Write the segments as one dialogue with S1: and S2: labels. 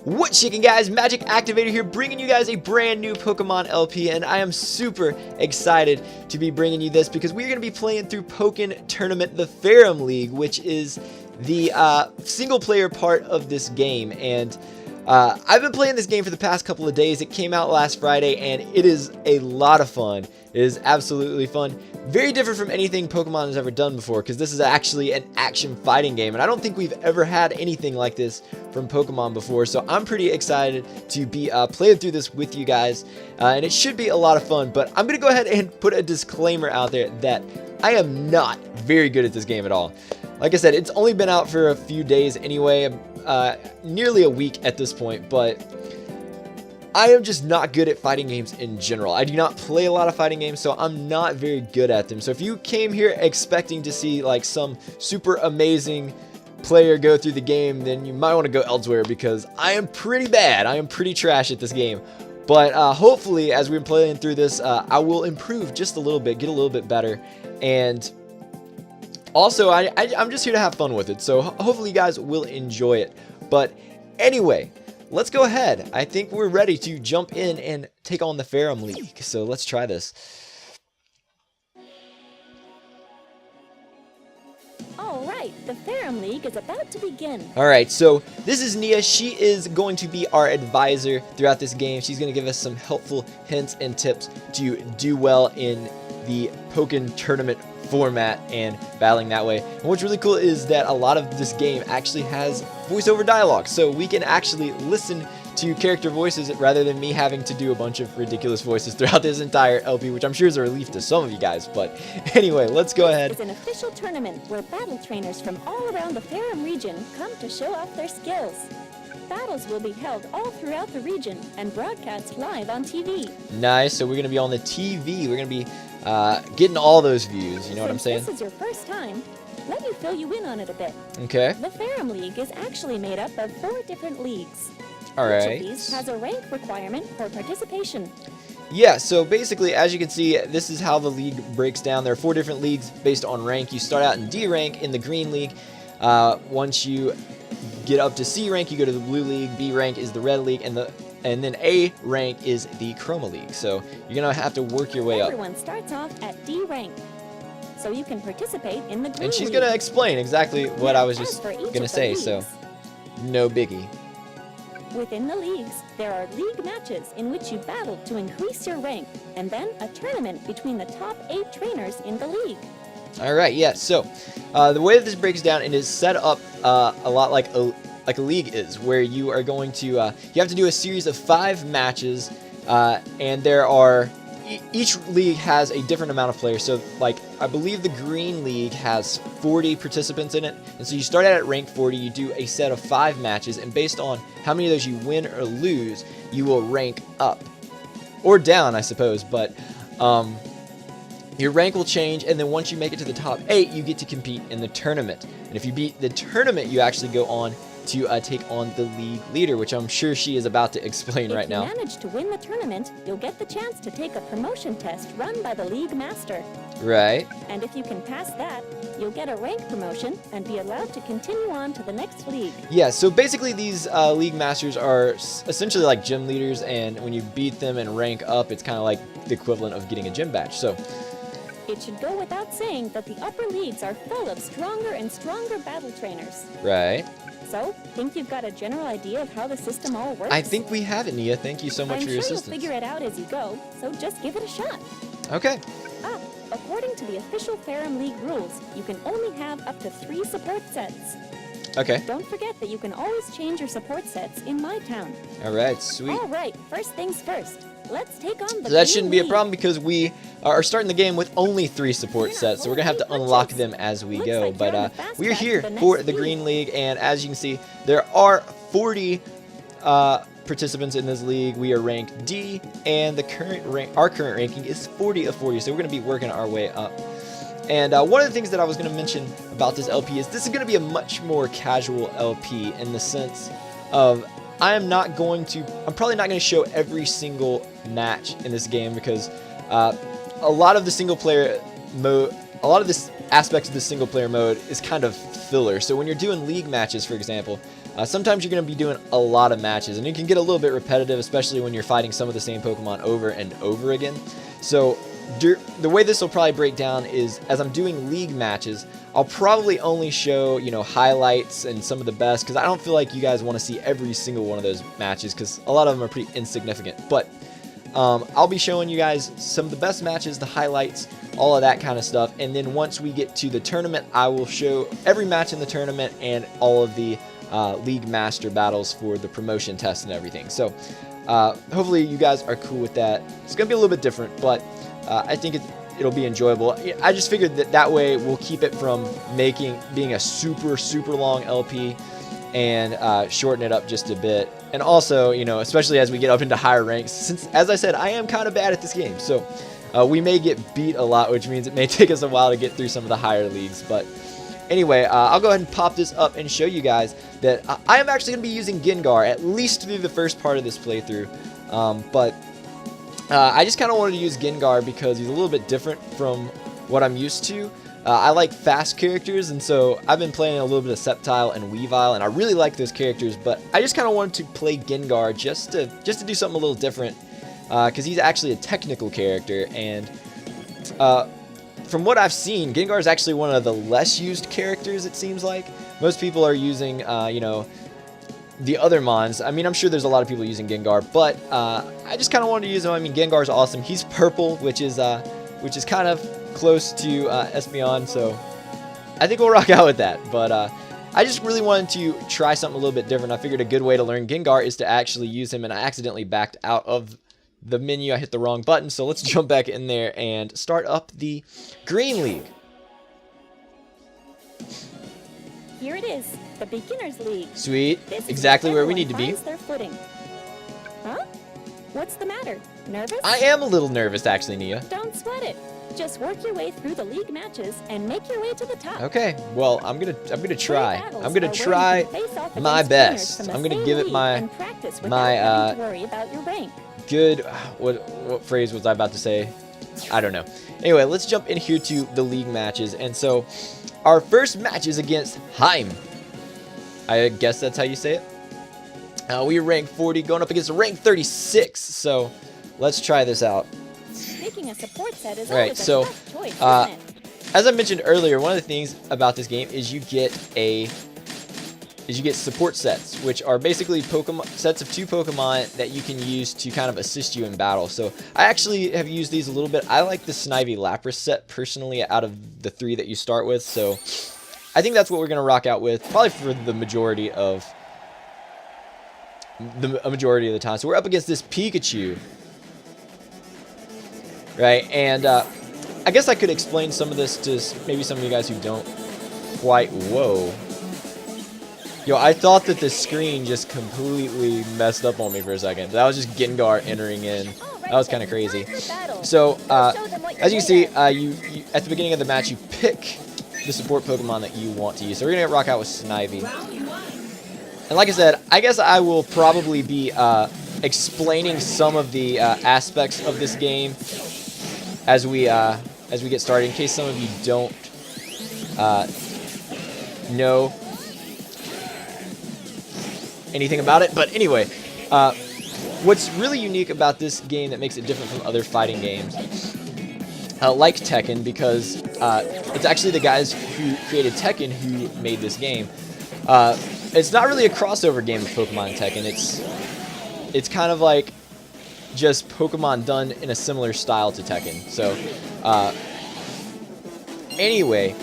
S1: What's shaking, guys? MagicActivatr here, bringing you guys a brand new Pokemon LP, and I am super excited to be bringing you this because we're going to be playing through Pokken Tournament, the Ferrum League, which is the single-player part of this game. And I've been playing this game for the past couple of days. It came out last Friday, and it is a lot of fun. It is absolutely fun. Very different from anything Pokemon has ever done before, because this is actually an action fighting game, and I don't think we've ever had anything like this from Pokemon before, so I'm pretty excited to be playing through this with you guys, and it should be a lot of fun. But I'm going to go ahead and put a disclaimer out there that I am not very good at this game at all. Like I said, it's only been out for a few days anyway, nearly a week at this point, but I am just not good at fighting games in general. I do not play a lot of fighting games, so I'm not very good at them. So if you came here expecting to see like some super amazing player go through the game, then you might want to go elsewhere, because I am pretty bad. I am pretty trash at this game. But hopefully, as we're playing through this, I will improve just a little bit, get a little bit better, and also I'm just here to have fun with it. So hopefully you guys will enjoy it. But anyway, let's go ahead. I think we're ready to jump in and take on the Ferrum League. So let's try this.
S2: Alright, the Ferrum League is about to begin.
S1: Alright, so this is Nia. She is going to be our advisor throughout this game. She's going to give us some helpful hints and tips to do well in the Pokken Tournament format and battling that way. And what's really cool is that a lot of this game actually has voiceover dialogue, so we can actually listen to character voices rather than me having to do a bunch of ridiculous voices throughout this entire LP, which I'm sure is a relief to some of you guys. But anyway, let's go ahead.
S2: It's an official tournament where battle trainers from all around the Ferrum region come to show off their skills. Battles will be held all throughout the region and broadcast live on TV.
S1: Nice, so we're going to be on the TV. We're going to be getting all those views, you know what I'm saying?
S2: Since this is your first time, let me fill you in on it a bit.
S1: Okay.
S2: The Ferrum League is actually made up of 4 different leagues.
S1: Alright.
S2: Each of these has a rank requirement for participation.
S1: Yeah, so basically, as you can see, this is how the league breaks down. There are 4 different leagues based on rank. You start out in D rank in the green league. Once you get up to C rank, you go to the blue league. B rank is the red league, and then A rank is the Chroma League. So you're going to have to work your way up.
S2: Everyone starts off at D rank, so you can participate in the green
S1: And she's
S2: league.
S1: going to explain exactly what I was just going to say, so no biggie.
S2: Within the leagues, there are league matches in which you battle to increase your rank, and then a tournament between the top 8 trainers in the league.
S1: Alright, yeah, so the way that this breaks down, it is set up a lot like a league is, where you are going to, you have to do a series of 5 matches, and there are, each league has a different amount of players. So, like, I believe the green league has 40 participants in it, and so you start out at rank 40, you do a set of 5 matches, and based on how many of those you win or lose, you will rank up. Or down, I suppose, but, your rank will change, and then once you make it to the top 8, you get to compete in the tournament. And if you beat the tournament, you actually go on to take on the league leader, which I'm sure she is about to explain right now.
S2: If you manage to win the tournament, you'll get the chance to take a promotion test run by the league master.
S1: Right.
S2: And if you can pass that, you'll get a rank promotion and be allowed to continue on to the next league.
S1: Yeah, so basically these league masters are essentially like gym leaders, and when you beat them and rank up, it's kind of like the equivalent of getting a gym badge. So
S2: it should go without saying that the upper leagues are full of stronger and stronger battle trainers.
S1: Right.
S2: So, think you've got a general idea of how the system all works?
S1: I think we have it, Nia. Thank you so much for your assistance.
S2: I'm sure you'll figure it out as you go, so just give it a shot.
S1: Okay.
S2: According to the official Ferrum League rules, you can only have up to 3 support sets.
S1: Okay.
S2: Don't forget that you can always change your support sets in my town.
S1: Alright, sweet.
S2: Alright, first things first. Let's take on the
S1: So that shouldn't be a
S2: league.
S1: problem, because we are starting the game with only 3 support sets, so we're going to have to unlock them as we go. But we're here for the green league, and as you can see, there are 40 participants in this league. We are ranked D, and our current ranking is 40 of 40, so we're going to be working our way up. And one of the things that I was going to mention about this LP is this is going to be a much more casual LP, in the sense of I'm probably not going to show every single match in this game, because a lot of the single player mode, a lot of this aspects of the single player mode is kind of filler. So when you're doing league matches, for example, sometimes you're going to be doing a lot of matches, and it can get a little bit repetitive, especially when you're fighting some of the same Pokemon over and over again. So the way this will probably break down is, as I'm doing league matches, I'll probably only show, you know, highlights and some of the best, because I don't feel like you guys want to see every single one of those matches, because a lot of them are pretty insignificant. But I'll be showing you guys some of the best matches, the highlights, all of that kind of stuff. And then once we get to the tournament, I will show every match in the tournament and all of the League Master battles for the promotion test and everything. So hopefully you guys are cool with that. It's going to be a little bit different, but I think it'll be enjoyable. I just figured that way we'll keep it from being a super long LP and shorten it up just a bit. And also, you know, especially as we get up into higher ranks, since, as I said, I am kind of bad at this game, so we may get beat a lot, which means it may take us a while to get through some of the higher leagues. But anyway, I'll go ahead and pop this up and show you guys that I am actually going to be using Gengar, at least through the first part of this playthrough. But I just kind of wanted to use Gengar because he's a little bit different from what I'm used to. I like fast characters, and so I've been playing a little bit of Sceptile and Weavile, and I really like those characters, but I just kind of wanted to play Gengar just to do something a little different, because he's actually a technical character, and from what I've seen, Gengar is actually one of the less used characters, it seems like. Most people are using, you know, the other Mons. I mean, I'm sure there's a lot of people using Gengar, but I just kind of wanted to use him. I mean, Gengar's awesome. He's purple, which is kind of close to Espeon, so I think we'll rock out with that. But I just really wanted to try something a little bit different. I figured a good way to learn Gengar is to actually use him, and I accidentally backed out of the menu. I hit the wrong button, so let's jump back in there and start up the Green League.
S2: Here it is, the Beginner's League.
S1: Sweet,
S2: This is
S1: exactly where we
S2: everyone
S1: need to be.
S2: finds their footing. Huh? What's the matter? Nervous?
S1: I am a little nervous, actually, Nia.
S2: Don't sweat it. Just work your way through the league matches and make your way to the top.
S1: Okay, well, I'm gonna try.
S2: Battles
S1: I'm gonna
S2: are where you
S1: try
S2: can face off
S1: my
S2: against winners
S1: best.
S2: from the
S1: I'm gonna
S2: same
S1: give it
S2: league
S1: my
S2: and practice without having to worry about your rank.
S1: good. What phrase was I about to say? I don't know. Anyway, let's jump in here to the league matches. And so, our first match is against Heim. I guess that's how you say it. We are rank 40, going up against rank 36. So, let's try this out.
S2: Picking a support set is
S1: Right,
S2: always
S1: so,
S2: a tough choice, isn't it?
S1: As I mentioned earlier, one of the things about this game is you get support sets, which are basically sets of 2 Pokemon that you can use to kind of assist you in battle. So I actually have used these a little bit. I like the Snivy Lapras set personally out of the 3 that you start with. So I think that's what we're going to rock out with, probably for the majority of the time. So we're up against this Pikachu. Right, and I guess I could explain some of this to maybe some of you guys who don't quite. Whoa. Yo, I thought that the screen just completely messed up on me for a second. That was just Gengar entering in. That was kind of crazy. So, as you can see, you at the beginning of the match, you pick the support Pokemon that you want to use. So we're going to rock out with Snivy. And like I said, I guess I will probably be explaining some of the aspects of this game as we get started, in case some of you don't know anything about it. But anyway, what's really unique about this game that makes it different from other fighting games, like Tekken, because it's actually the guys who created Tekken who made this game. It's not really a crossover game of Pokemon and Tekken. It's kind of like just Pokemon done in a similar style to Tekken. So, anyway,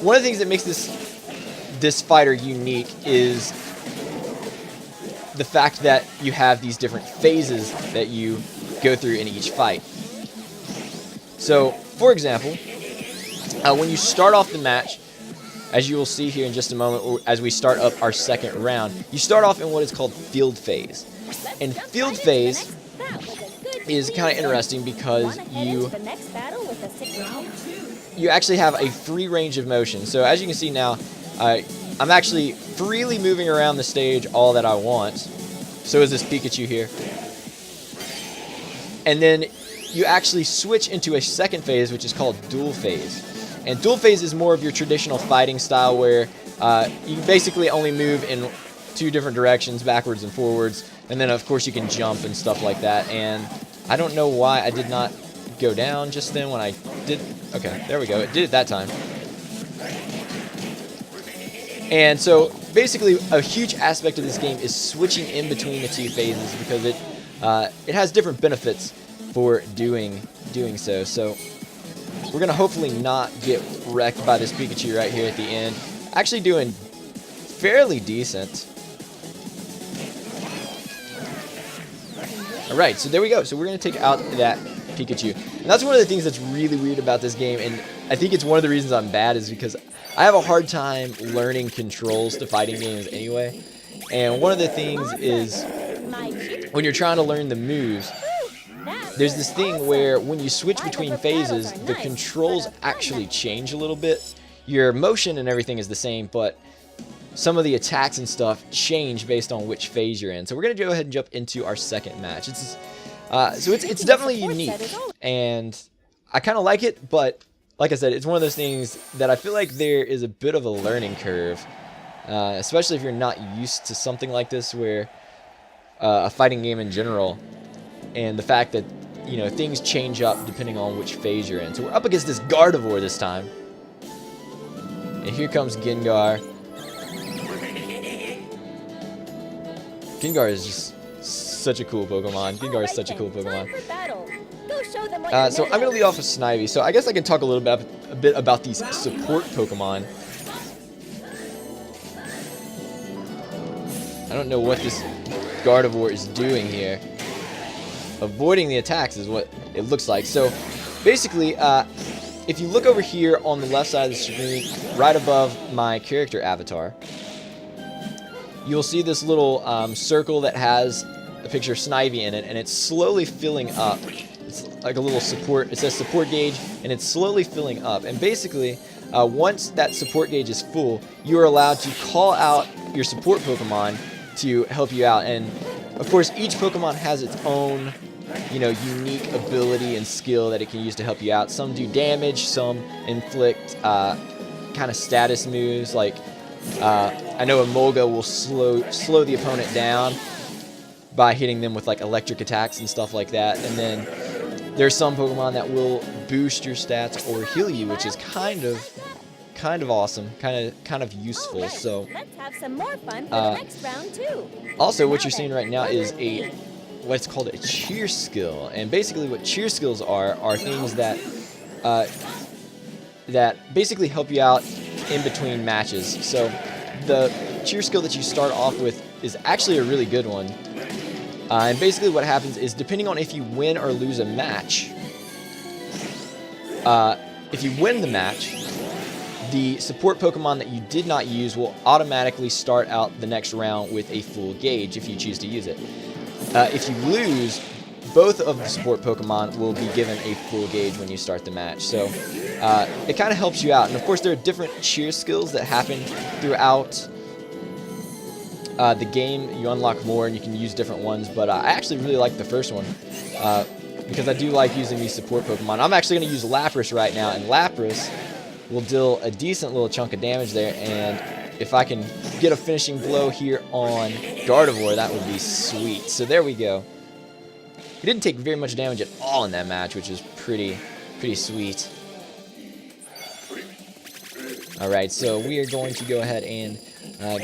S1: one of the things that makes this fighter unique is the fact that you have these different phases that you go through in each fight. So, for example, when you start off the match, as you will see here in just a moment, as we start up our second round, you start off in what is called Field Phase. And Field Phase is kind of interesting because you actually have a free range of motion. So as you can see now, I'm actually freely moving around the stage all that I want. So is this Pikachu here. And then you actually switch into a second phase, which is called Dual Phase. And Dual Phase is more of your traditional fighting style where you basically only move in 2 different directions, backwards and forwards, and then of course you can jump and stuff like that. And I don't know why I did not go down just then when I did. Okay, there we go. It did it that time. And so basically a huge aspect of this game is switching in between the 2 phases, because it has different benefits for doing so. So we're gonna hopefully not get wrecked by this Pikachu right here at the end. Actually doing fairly decent. Alright, so there we go. So we're gonna take out that Pikachu. And that's one of the things that's really weird about this game, and I think it's one of the reasons I'm bad, is because I have a hard time learning controls to fighting games anyway. And one of the things is when you're trying to learn the moves, there's this thing where when you switch between phases, the controls actually change a little bit. Your motion and everything is the same, but some of the attacks and stuff change based on which phase you're in. So we're going to go ahead and jump into our second match. It's definitely unique, and I kind of like it, but like I said, it's one of those things that I feel like there is a bit of a learning curve, especially if you're not used to something like this, where a fighting game in general, and the fact that, you know, things change up depending on which phase you're in. So we're up against this Gardevoir this time, and here comes Gengar. Gengar is just such a cool Pokemon. Gengar is such a cool Pokemon. So I'm going to lead off with Snivy. So I guess I can talk a bit about these support Pokemon. I don't know what this Gardevoir is doing here. Avoiding the attacks is what it looks like. So basically, if you look over here on the left side of the screen, right above my character avatar, you'll see this little circle that has a picture of Snivy in it, and it's slowly filling up. It's like a little support. It says support gauge, and it's slowly filling up. And basically, once that support gauge is full, you are allowed to call out your support Pokemon to help you out. And of course, each Pokemon has its own, you know, unique ability and skill that it can use to help you out. Some do damage, some inflict kind of status moves. Like I know Emolga will slow the opponent down by hitting them with like electric attacks and stuff like that. And then there's some Pokemon that will boost your stats or heal you, which is kind of awesome, kind of useful. So
S2: let's have some more fun for the next round too.
S1: Also, what you're seeing right now is what's called a cheer skill, and basically what cheer skills are things that that basically help you out in between matches. So the cheer skill that you start off with is actually a really good one. And basically what happens is, depending on if you win or lose a match, if you win the match, the support Pokemon that you did not use will automatically start out the next round with a full gauge if you choose to use it. If you lose, both of the support Pokemon will be given a full gauge when you start the match. So it kind of helps you out. And of course, there are different cheer skills that happen throughout the game. You unlock more and you can use different ones, but I actually really like the first one because I do like using these support Pokemon. I'm actually going to use Lapras right now, and Lapras will deal a decent little chunk of damage there, and if I can get a finishing blow here on Gardevoir, that would be sweet. So there we go. He didn't take very much damage at all in that match, which is pretty sweet. Alright, so we are going to go ahead and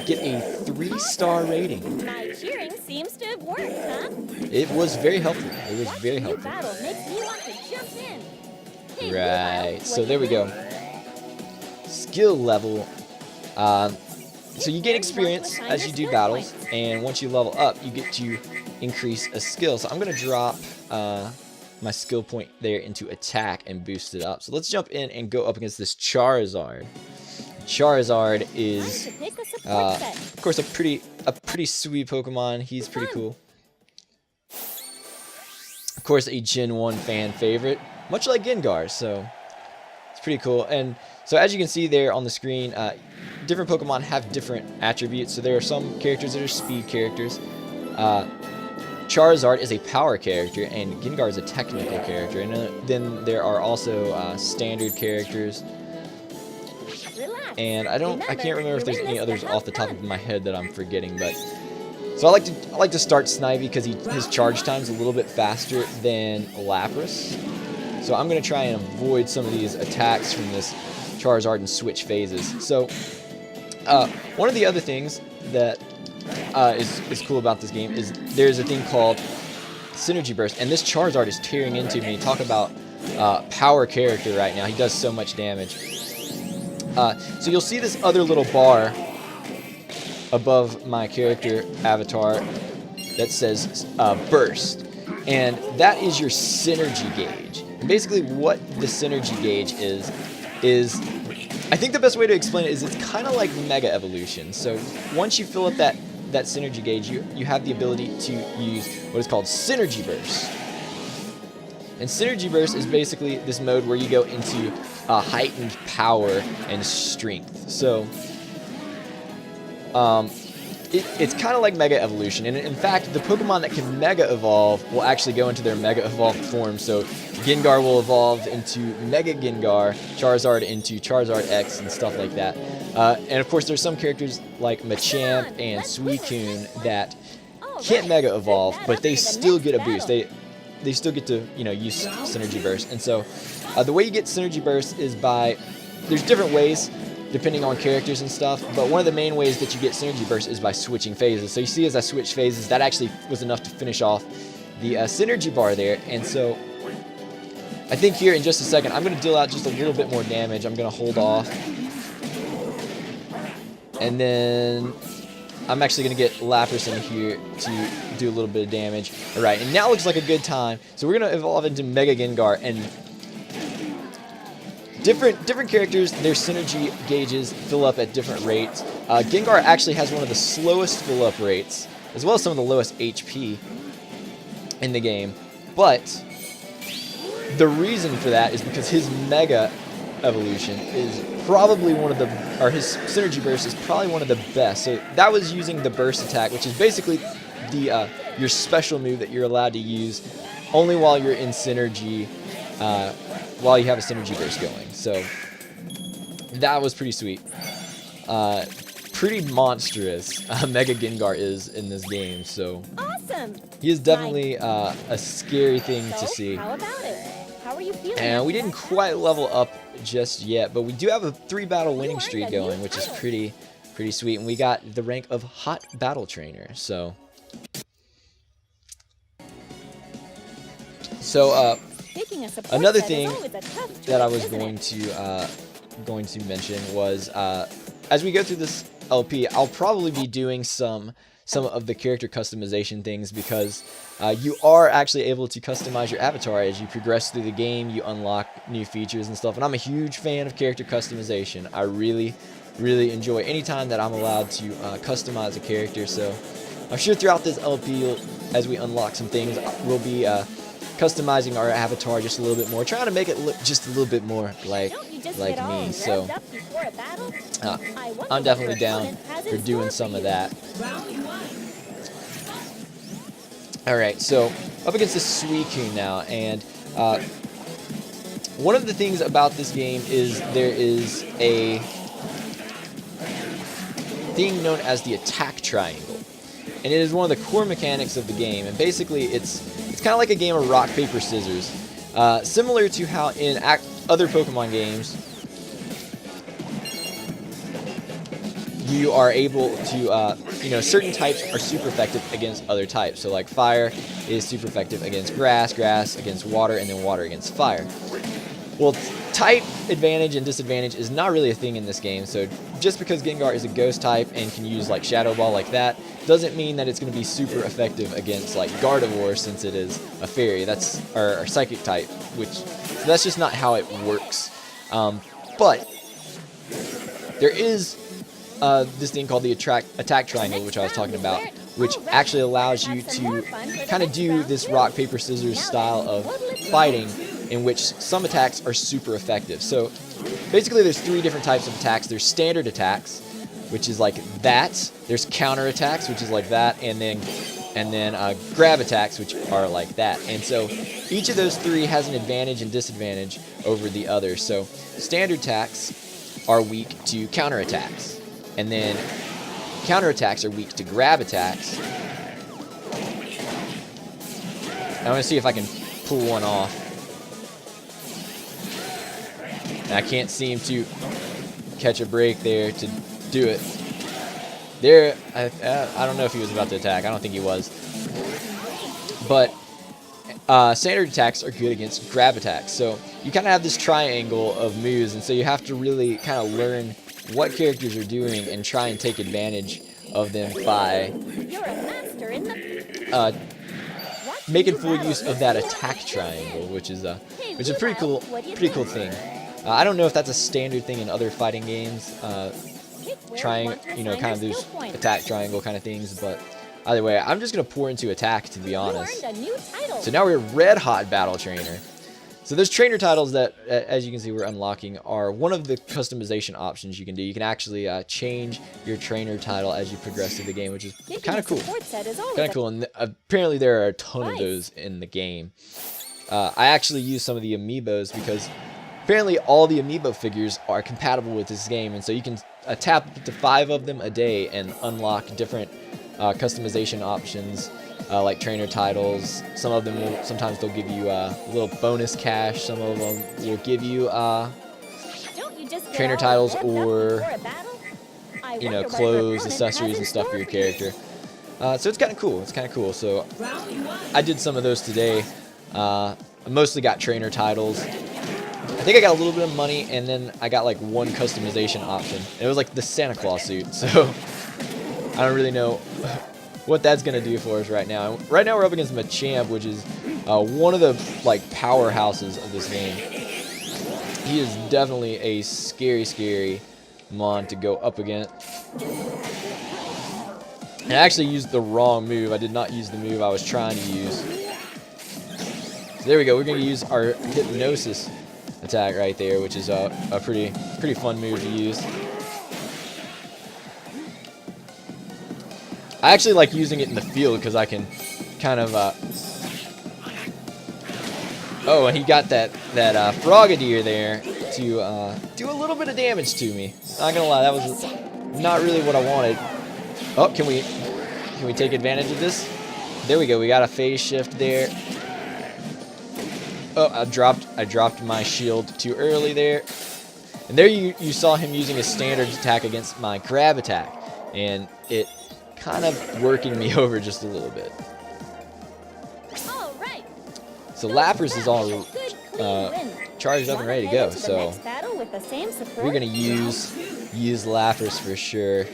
S1: get a 3-star rating.
S2: My cheering seems to have worked, huh?
S1: It was very helpful. It was very helpful.
S2: Battle makes me want to jump in. Hey,
S1: Right, so there we go. Skill level. So you get experience as you do battles, and once you level up, you get to increase a skill. So I'm going to drop my skill point there into attack and boost it up. So let's jump in and go up against this Charizard. Charizard is, of course, a pretty sweet Pokemon. He's pretty cool. Of course, a Gen 1 fan favorite, much like Gengar, so it's pretty cool. And so as you can see there on the screen, different Pokemon have different attributes. So there are some characters that are speed characters. Charizard is a power character, and Gengar is a technical character. And then there are also standard characters.
S2: Relax.
S1: and I can't remember if there's any others off the top of my head that I'm forgetting, but so I like to start Snivy because his charge time's a little bit faster than Lapras. So I'm gonna try and avoid some of these attacks from this Charizard and switch phases. So one of the other things that is cool about this game is there's a thing called Synergy Burst, and this Charizard is tearing into me. Talk about power character right now. He does so much damage. So you'll see this other little bar above my character avatar that says Burst, and that is your synergy gauge. And basically what the synergy gauge is I think the best way to explain it is it's kind of like Mega Evolution. So once you fill up that synergy gauge, you have the ability to use what is called Synergy Burst. And Synergy Burst is basically this mode where you go into heightened power and strength. So it's kind of like Mega Evolution, and in fact, the Pokemon that can Mega Evolve will actually go into their Mega Evolved form. So Gengar will evolve into Mega Gengar, Charizard into Charizard X, and stuff like that. And of course, there's some characters like Machamp and Suicune that can't Mega Evolve, but they still get a boost. They still get to use Synergy Burst. And so the way you get Synergy Burst is there's different ways depending on characters and stuff, but one of the main ways that you get Synergy Burst is by switching phases. So you see as I switch phases, that actually was enough to finish off the Synergy bar there. And so I think here in just a second, I'm going to deal out just a little bit more damage. I'm going to hold off. And then I'm actually going to get Lapras in here to do a little bit of damage. All right, and now looks like a good time. So we're going to evolve into Mega Gengar, and different characters, their synergy gauges fill up at different rates. Gengar actually has one of the slowest fill up rates, as well as some of the lowest HP in the game. But the reason for that is because his Mega Evolution is probably his Synergy Burst is probably one of the best. So that was using the Burst attack, which is basically your special move that you're allowed to use only while you're in Synergy, while you have a Synergy Burst going. So that was pretty sweet. Pretty monstrous Mega Gengar is in this game. So
S2: Awesome.
S1: he is definitely a scary thing to see.
S2: How about it? How are you feeling?
S1: And we didn't quite level up just yet, but we do have a 3-battle winning streak going, which is pretty sweet. And we got the rank of Hot Battle Trainer. So another thing that I was going to mention was as we go through this LP, I'll probably be doing some of the character customization things, because you are actually able to customize your avatar as you progress through the game. You unlock new features and stuff, and I'm a huge fan of character customization. I really enjoy any time that I'm allowed to customize a character. So I'm sure throughout this LP, as we unlock some things, we'll be customizing our avatar just a little bit more, trying to make it look just a little bit more like me. So I'm definitely down for doing some of that. Alright, so up against this Suicune now, and one of the things about this game is there is a thing known as the attack triangle, and it is one of the core mechanics of the game. And basically it's kind of like a game of rock, paper, scissors, similar to how in other Pokemon games you are able to, certain types are super effective against other types. So like fire is super effective against grass, grass against water, and then water against fire. Well, type advantage and disadvantage is not really a thing in this game. So just because Gengar is a ghost type and can use like Shadow Ball like that, doesn't mean that it's going to be super effective against like Gardevoir, since it is a fairy. That's our psychic type, so that's just not how it works. But there is this thing called the attack triangle, which I was talking about, which actually allows you to kind of do this rock, paper, scissors style of fighting, in which some attacks are super effective. So basically there's 3 different types of attacks. There's standard attacks, which is like that. There's counter attacks, which is like that, and then grab attacks, which are like that. And so each of those 3 has an advantage and disadvantage over the other. So standard attacks are weak to counterattacks. And then counterattacks are weak to grab attacks. I'm going to see if I can pull one off. And I can't seem to catch a break there to do it. There, I don't know if he was about to attack. I don't think he was. But standard attacks are good against grab attacks. So you kind of have this triangle of moves, and so you have to really kind of learn what characters are doing and try and take advantage of them by making full use of that attack triangle, which is a pretty cool thing. I don't know if that's a standard thing in other fighting games, trying, you know, kind of those attack triangle kind of things, but either way, I'm just going to pour into attack, to be honest. So now we're Red Hot Battle Trainer. So those trainer titles that, as you can see, we're unlocking are one of the customization options you can do. You can actually change your trainer title as you progress through the game, which is kind of cool. Kind of cool, and apparently there are a ton of those in the game. I actually use some of the amiibos because apparently all the amiibo figures are compatible with this game, and so you can tap up to 5 of them a day and unlock different customization options. Like trainer titles. Some of them will, sometimes they'll give you a little bonus cash. Some of them will give you trainer titles or, you know, clothes, accessories, and stuff for your character. So it's kind of cool. It's kind of cool. So I did some of those today. I mostly got trainer titles. I think I got a little bit of money, and then I got like one customization option. It was like the Santa Claus suit. So I don't really know what that's going to do for us right now. Right now we're up against Machamp, which is one of the like powerhouses of this game. He is definitely a scary mon to go up against. And I actually used the wrong move. I did not use the move I was trying to use. So there we go. We're going to use our Hypnosis attack right there, which is a pretty fun move to use. I actually like using it in the field because I can kind of, oh, and he got that Frogadier there to do a little bit of damage to me. Not gonna lie, that was not really what I wanted. Oh, can we take advantage of this? There we go. We got a phase shift there. Oh, I dropped my shield too early there. And there you saw him using his standard attack against my grab attack, and it kind of working me over just a little bit. So Lapras is all charged up and ready to go. So we're gonna use Lapras for sure.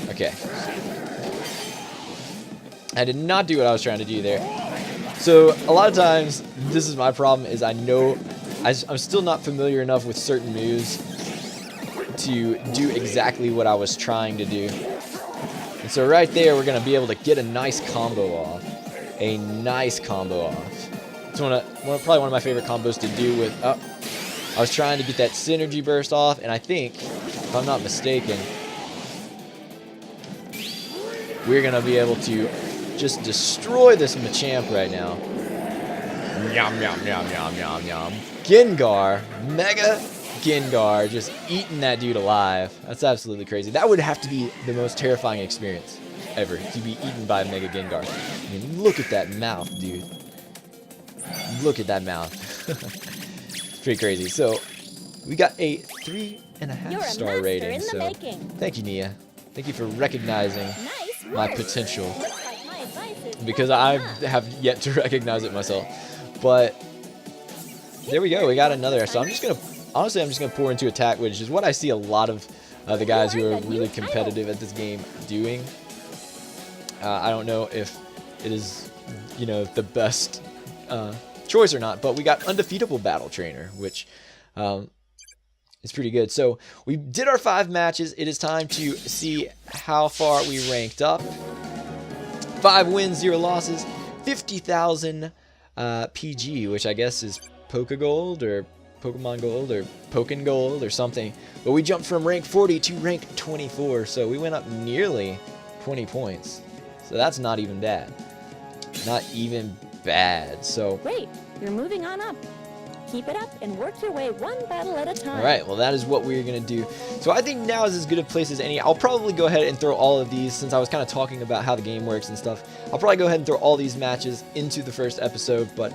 S1: Okay. I did not do what I was trying to do there. So a lot of times, this is my problem, is I know I'm still not familiar enough with certain moves to do exactly what I was trying to do. And so right there, we're going to be able to get a nice combo off. A nice combo off. It's probably one of my favorite combos to do with... Oh, I was trying to get that synergy burst off, and I think, if I'm not mistaken, we're going to be able to just destroy this Machamp right now. Yum, yum, yum, yum, yum, yum. Gengar, Mega Gengar, just eating that dude alive. That's absolutely crazy. That would have to be the most terrifying experience ever, to be eaten by Mega Gengar. I mean, look at that mouth, dude. Look at that mouth. It's pretty crazy. So, we got a 3.5-star rating. So, thank you, Nia. Thank you for recognizing my potential, because I have yet to recognize it myself. But there we go. We got another. So I'm just gonna pour into attack, which is what I see a lot of the guys who are really competitive at this game doing. I don't know if it is, you know, the best choice or not, but we got Undefeatable Battle Trainer, which is pretty good. So we did our 5 matches. It is time to see how far we ranked up. 5 wins, 0 losses, 50,000 PG, which I guess is Pokegold or Pokemon Gold or Pokken Gold or something. But we jumped from rank 40 to rank 24, so we went up nearly 20 points. So that's not even bad. Not even bad. So
S2: great, you're moving on up. Keep it up and work your way one battle at a time.
S1: Alright, well that is what we're going to do. So I think now is as good a place as any. I'll probably go ahead and throw all of these, since I was kind of talking about how the game works and stuff. I'll probably go ahead and throw all these matches into the first episode, but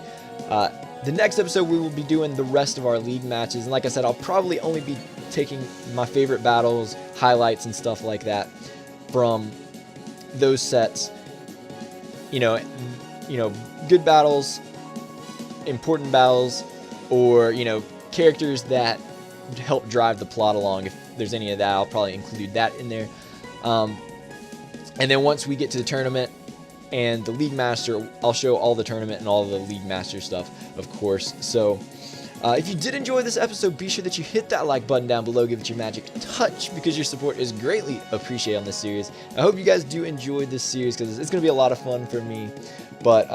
S1: the next episode we will be doing the rest of our league matches. And like I said, I'll probably only be taking my favorite battles, highlights, and stuff like that from those sets. You know, good battles, important battles, or, you know, characters that help drive the plot along. If there's any of that, I'll probably include that in there. And then once we get to the tournament and the League Master, I'll show all the tournament and all the League Master stuff, of course. So if you did enjoy this episode, be sure that you hit that like button down below, give it your magic touch, because your support is greatly appreciated on this series. I hope you guys do enjoy this series, because it's going to be a lot of fun for me. But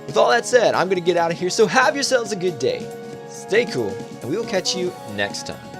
S1: with all that said, I'm going to get out of here, so have yourselves a good day, stay cool, and we will catch you next time.